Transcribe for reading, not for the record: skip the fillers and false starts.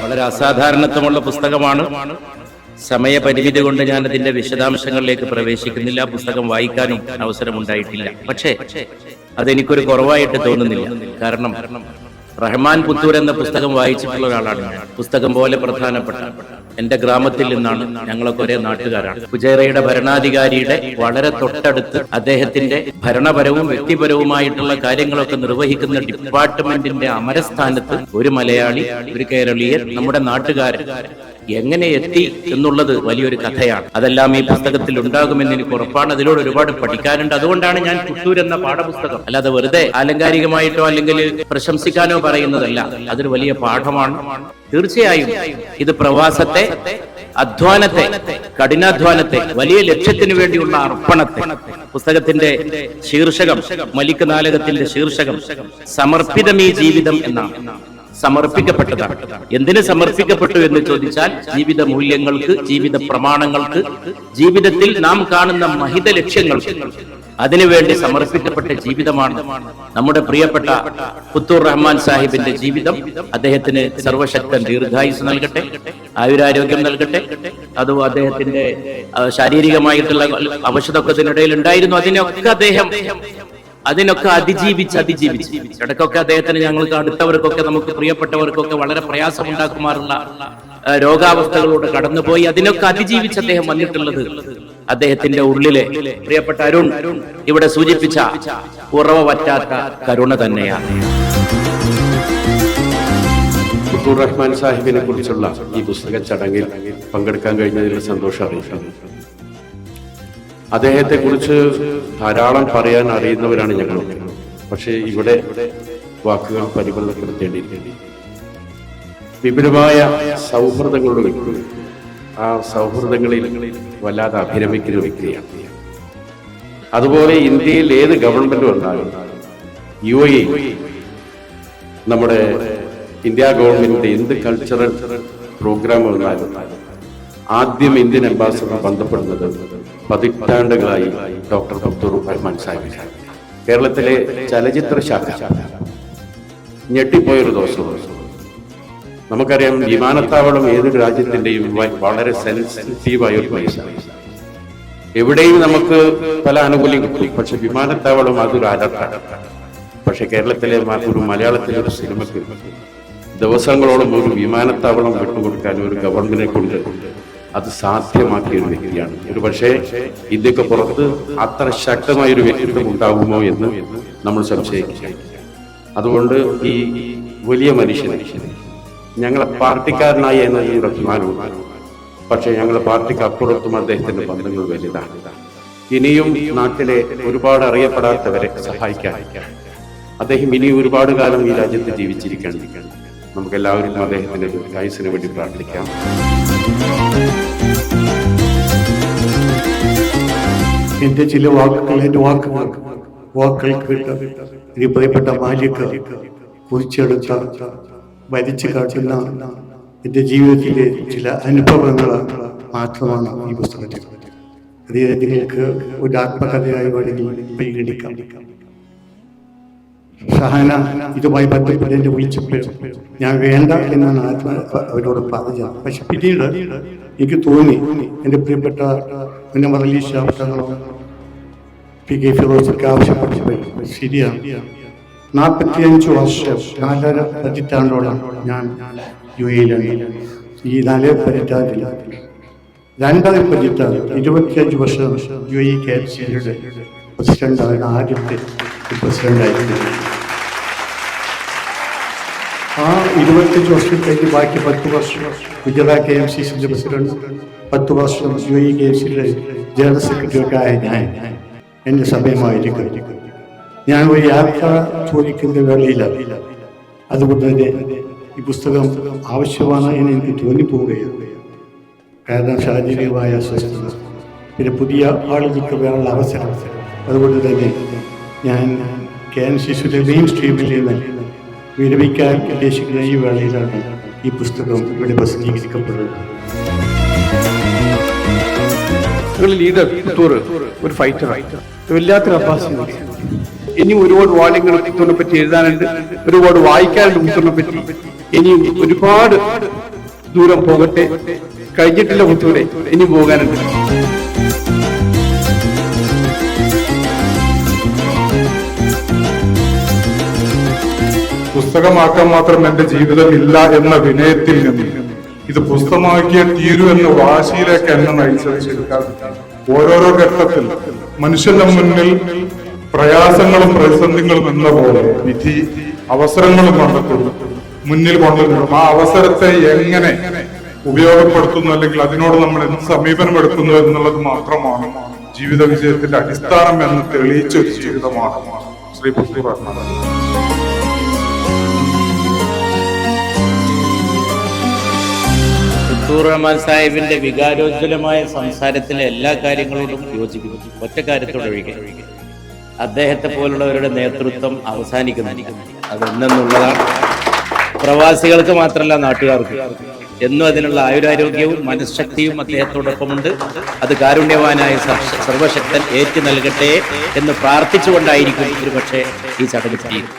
വളരെ അസാധാരണത്വമുള്ള പുസ്തകമാണ്. സമയപരിമിതി കൊണ്ട് ഞാൻ അതിന്റെ വിശദാംശങ്ങളിലേക്ക് പ്രവേശിക്കുന്നില്ല. പുസ്തകം വായിക്കാനും അവസരമുണ്ടായിട്ടില്ല. പക്ഷേ അതെനിക്കൊരു കുറവായിട്ട് തോന്നുന്നില്ല. കാരണം റഹ്മാൻ പുത്തൂർ എന്ന പുസ്തകം വായിച്ചിട്ടുള്ള ഒരാളാണ് ഞാൻ. പുസ്തകം പോലെ പ്രധാനപ്പെട്ട എന്റെ ഗ്രാമത്തിൽ നിന്നാണ്. ഞങ്ങളൊക്കെ ഒരേ നാട്ടുകാരാണ്. ഫുജൈറയുടെ ഭരണാധികാരിയുടെ വളരെ തൊട്ടടുത്ത് അദ്ദേഹത്തിന്റെ ഭരണപരവും വ്യക്തിപരവുമായിട്ടുള്ള കാര്യങ്ങളൊക്കെ നിർവഹിക്കുന്ന ഡിപ്പാർട്ട്മെന്റിന്റെ അമരസ്ഥാനത്ത് ഒരു മലയാളി, ഒരു കേരളീയൻ, നമ്മുടെ നാട്ടുകാരൻ എങ്ങനെ എത്തി എന്നുള്ളത് വലിയൊരു കഥയാണ്. അതെല്ലാം ഈ പുസ്തകത്തിൽ ഉണ്ടാകുമെന്ന് എനിക്ക് ഉറപ്പാണ്. അതിലൂടെ ഒരുപാട് പഠിക്കാനുണ്ട്. അതുകൊണ്ടാണ് ഞാൻ പുത്തൂർ എന്ന പാഠപുസ്തകം, അല്ലാതെ വെറുതെ ആലങ്കാരികമായിട്ടോ അല്ലെങ്കിൽ പ്രശംസിക്കാനോ പറയുന്നതല്ല. അതൊരു വലിയ പാഠമാണ്. തീർച്ചയായും ഇത് പ്രവാസത്തെ, അധ്വാനത്തെ, കഠിനാധ്വാനത്തെ, വലിയ ലക്ഷ്യത്തിനു വേണ്ടിയുള്ള അർപ്പണത്തെ. പുസ്തകത്തിന്റെ ശീർഷകം, മലിക് നാടകത്തിന്റെ ശീർഷകം സമർപ്പിതമീ ജീവിതം എന്നാണ്. സമർപ്പിക്കപ്പെട്ടതാണ്. എന്തിനു സമർപ്പിക്കപ്പെട്ടു എന്ന് ചോദിച്ചാൽ ജീവിത മൂല്യങ്ങൾക്ക്, ജീവിത പ്രമാണങ്ങൾക്ക്, ജീവിതത്തിൽ നാം കാണുന്ന മഹിത ലക്ഷ്യങ്ങൾക്ക്, അതിനുവേണ്ടി സമർപ്പിക്കപ്പെട്ട ജീവിതമാണ് നമ്മുടെ പ്രിയപ്പെട്ട പുത്തൂർ റഹ്മാൻ സാഹിബിന്റെ ജീവിതം. അദ്ദേഹത്തിന് സർവശക്തൻ ദീർഘായുസ് നൽകട്ടെ, ആയുരാരോഗ്യം നൽകട്ടെ. അതും അദ്ദേഹത്തിന്റെ ശാരീരികമായിട്ടുള്ള അവശതക്കത്തിനിടയിൽ ഉണ്ടായിരുന്നു. അതിനൊക്കെ അതിജീവിച്ച് ഇടയ്ക്കൊക്കെ അദ്ദേഹത്തിന്, ഞങ്ങൾക്ക് അടുത്തവർക്കൊക്കെ, നമുക്ക് പ്രിയപ്പെട്ടവർക്കൊക്കെ വളരെ പ്രയാസമുണ്ടാക്കുമാറുള്ള രോഗാവസ്ഥകളോട് കടന്നുപോയി. അതിനൊക്കെ അതിജീവിച്ച് അദ്ദേഹം വന്നിട്ടുള്ളത് അദ്ദേഹത്തിന്റെ ഉള്ളിലെ പ്രിയപ്പെട്ട അരുൺ ഇവിടെ സൂചിപ്പിച്ച കുറവ് പറ്റാത്ത കരുണ തന്നെയാണ്. പുത്തൂർ റഹ്മാൻ സാഹിബിനെ കുറിച്ചുള്ള ഈ പുസ്തക ചടങ്ങിൽ പങ്കെടുക്കാൻ കഴിഞ്ഞതിൽ സന്തോഷം അറിയിക്കുന്നു. അദ്ദേഹത്തെ കുറിച്ച് ധാരാളം പറയാൻ അറിയുന്നവരാണ് ഞങ്ങൾ. പക്ഷേ ഇവിടെ വാക്കുകൾ പരിമിതപ്പെടുത്തേണ്ടിയിരിക്കുന്നു. വിപുലമായ സൗഹൃദങ്ങളുടെ വ്യക്തി, ആ സൗഹൃദങ്ങളിൽ വല്ലാതെ അഭിരമിക്കുന്ന വ്യക്തിയാണ്. അതുപോലെ ഇന്ത്യയിൽ ഏത് ഗവൺമെന്റും ഉണ്ടാകും, UAE, നമ്മുടെ ഇന്ത്യ ഗവൺമെന്റിന്റെ എന്ത് കൾച്ചറൽ പ്രോഗ്രാം വന്നാലും ആദ്യം ഇന്ത്യൻ അംബാസഡർ ബന്ധപ്പെടുന്നത് പതിറ്റാണ്ടുകളായി ഡോക്ടർ പുത്തൂർ റഹ്മാൻ സാഹിബിനാണ്. കേരളത്തിലെ ചലച്ചിത്ര ശാഖ ഞെട്ടിപ്പോയൊരു ദിവസം. നമുക്കറിയാം, വിമാനത്താവളം ഏതൊരു രാജ്യത്തിന്റെയും വളരെ സെൻസിറ്റീവായ ഒരു പ്ലേസാണ്. എവിടെയും നമുക്ക് പല ആനുകൂല്യം കിട്ടും, പക്ഷെ വിമാനത്താവളം അതൊരു അലർട്ടാണ്. പക്ഷെ കേരളത്തിലെ ഒരു മലയാളത്തിലെ ഒരു സിനിമയ്ക്ക് ദിവസങ്ങളോളം ഒരു വിമാനത്താവളം വിട്ടുകൊടുക്കാൻ ഒരു ഗവൺമെന്റിനെ കൊണ്ട് അത് സാധ്യമാക്കിയ ഒരു വ്യക്തിയാണ്. ഒരു പക്ഷേ ഇന്ത്യക്ക് പുറത്ത് അത്ര ശക്തമായൊരു വ്യക്തിത്വം ഉണ്ടാകുമോ എന്ന് നമ്മൾ സംശയിക്കുക. അതുകൊണ്ട് ഈ വലിയ മനുഷ്യനെ ഞങ്ങളെ പാർട്ടിക്കാരനായി എന്ന ഈ അഭിമാനവും, പക്ഷേ ഞങ്ങളെ പാർട്ടിക്ക് അപ്പുറത്തും അദ്ദേഹത്തിന്റെ ബന്ധങ്ങൾ വലുതാണ്. ഇനിയും നാട്ടിലെ ഒരുപാട് അറിയപ്പെടാത്തവരെ സഹായിക്കാൻ അദ്ദേഹം ഇനിയും ഒരുപാട് കാലം ഈ രാജ്യത്ത് ജീവിച്ചിരിക്കണം. നമുക്കെല്ലാവർക്കും അദ്ദേഹത്തിന്റെ ദീർഘായുസ്സിന് വേണ്ടി പ്രാർത്ഥിക്കാം. എന്റെ ചില വാക്കുകൾ കേട്ട് ഈ പ്രിയപ്പെട്ട മാലിക് കുറിച്ചെടുത്ത, വരച്ചു കാട്ടുന്ന എന്റെ ജീവിതത്തിലെ ചില അനുഭവങ്ങൾ മാത്രമാണ് ഈ പുസ്തകത്തിൽ. അത് നിങ്ങൾക്ക് ഒരു ആത്മകഥയായി വേണമെങ്കിൽ പരിഗണിക്കാം. ഷഹാന ഇതുമായി ബന്ധപ്പെട്ട് എന്നെ വിളിച്ചപ്പോൾ ഞാൻ വേണ്ട എന്നാണ് അവരോട് പറഞ്ഞത്. പക്ഷെ പിന്നീട് എനിക്ക് തോന്നി, എൻ്റെ പ്രിയപ്പെട്ട മുന്നമറലി ശാസ്ത്രങ്ങളോ PK ഫിറോസൊക്കെ ആവശ്യപ്പെട്ടപ്പോൾ ശരിയാണ്. 45 വർഷം, 4.5 പതിറ്റാണ്ടോളം ഞാൻ UAE-യിലാണ്. ഈ 4 പതിറ്റാണ്ടിൽ 2.5 പതിറ്റാണ്ട് 25 വർഷം UAE KFCയുടെ പ്രസിഡന്റാണ്. ആദ്യത്തെ പ്രസിഡന്റായിരുന്നു. ആ 25 വർഷത്തേക്ക് ബാക്കി 10 വർഷം ഗുജറാത്ത് KMCCയുടെ പ്രസിഡന്റ്, 10 വർഷം UAE KFCയുടെ ജനറൽ സെക്രട്ടറിയൊക്കെ ആയ ഞാൻ എൻ്റെ സമയമായിരിക്കും. ഞാൻ ഒരു യാത്ര ചോദിക്കുന്ന വേളയില്ല. അതുകൊണ്ട് തന്നെ ഈ പുസ്തകം ആവശ്യമാണ് എന്ന് എനിക്ക് തോന്നിപ്പോവുകയാണ്. കാരണം ശാരീരികമായ അസ്വസ്ഥത, പിന്നെ പുതിയ ആളുകൾക്ക് വേറെയുള്ള അവസരം. അതുകൊണ്ട് തന്നെ ഞാൻ KNCCയുടെ മെയിൻ സ്ട്രീമിൽ നിന്ന് വിരമിക്കാൻ ഉദ്ദേശിക്കുന്ന ഈ വേളയിലാണ് ഈ പുസ്തകം ഇവിടെ പ്രസിദ്ധീകരിക്കപ്പെടുന്നത്. ലീഡർ പുത്തൂർ ഒരു ഫൈറ്റർ, വല്ലാത്ത കപ്പാസിറ്റി. ഇനി ഒരുപാട് വാല്യങ്ങൾ പുത്തൂരിനെ പറ്റി എഴുതാനുണ്ട്, ഒരുപാട് വായിക്കാനുണ്ട് പുത്തൂരിനെ പറ്റി. ഇനിയും ഒരുപാട് ദൂരം പോകട്ടെ, കഴിഞ്ഞിട്ടില്ല പുത്തൂരെ, ഇനി പോകാനുണ്ട്. പുസ്തകമാക്കാൻ മാത്രം എന്റെ ജീവിതം ഇല്ല എന്ന വിനയത്തിൽ നിന്ന് ഇത് പുസ്തകമാക്കിയ തീരു എന്ന വാശിയിലേക്ക് എന്നെ നയിച്ചത് ശരിക്കും ഓരോരോ ഘട്ടത്തിൽ മനുഷ്യന്റെ മുന്നിൽ പ്രയാസങ്ങളും പ്രതിസന്ധികളും എന്ന പോലെ വിധി അവസരങ്ങളും കണ്ടെത്തുന്നു, മുന്നിൽ കൊണ്ടുവരുന്നു. ആ അവസരത്തെ എങ്ങനെ ഉപയോഗപ്പെടുത്തുന്നു, അല്ലെങ്കിൽ അതിനോട് നമ്മൾ എന്ത് സമീപനം എടുക്കുന്നു എന്നുള്ളത് മാത്രമാണ് ജീവിത വിജയത്തിന്റെ അടിസ്ഥാനം എന്ന് തെളിയിച്ച ഒരു ജീവിതമാണ് ശ്രീ പുത്തൂർ പറഞ്ഞത്. പുത്തൂർ റഹ്മാൻ സാഹിബിന്റെ വികാരോജ്വലമായ സംസാരത്തിലെ എല്ലാ കാര്യങ്ങളോടും യോജിക്കുന്നു. ഒറ്റ കാര്യത്തോടൊഴികെ അദ്ദേഹത്തെ പോലുള്ളവരുടെ നേതൃത്വം അവസാനിക്കുന്നില്ല. അതെന്നുള്ളതാണ്. പ്രവാസികൾക്ക് മാത്രമല്ല, നാട്ടുകാർക്ക് എന്നും അതിനുള്ള ആയുരാരോഗ്യവും മനഃശക്തിയും അദ്ദേഹത്തോടൊപ്പമുണ്ട്. അത് കാരുണ്യവാനായ സർവശക്തൻ ഏറ്റു നൽകട്ടെ എന്ന് പ്രാർത്ഥിച്ചുകൊണ്ടായിരിക്കും ഒരു പക്ഷേ ഈ ചടങ്ങ് ചെയ്യുന്നത്.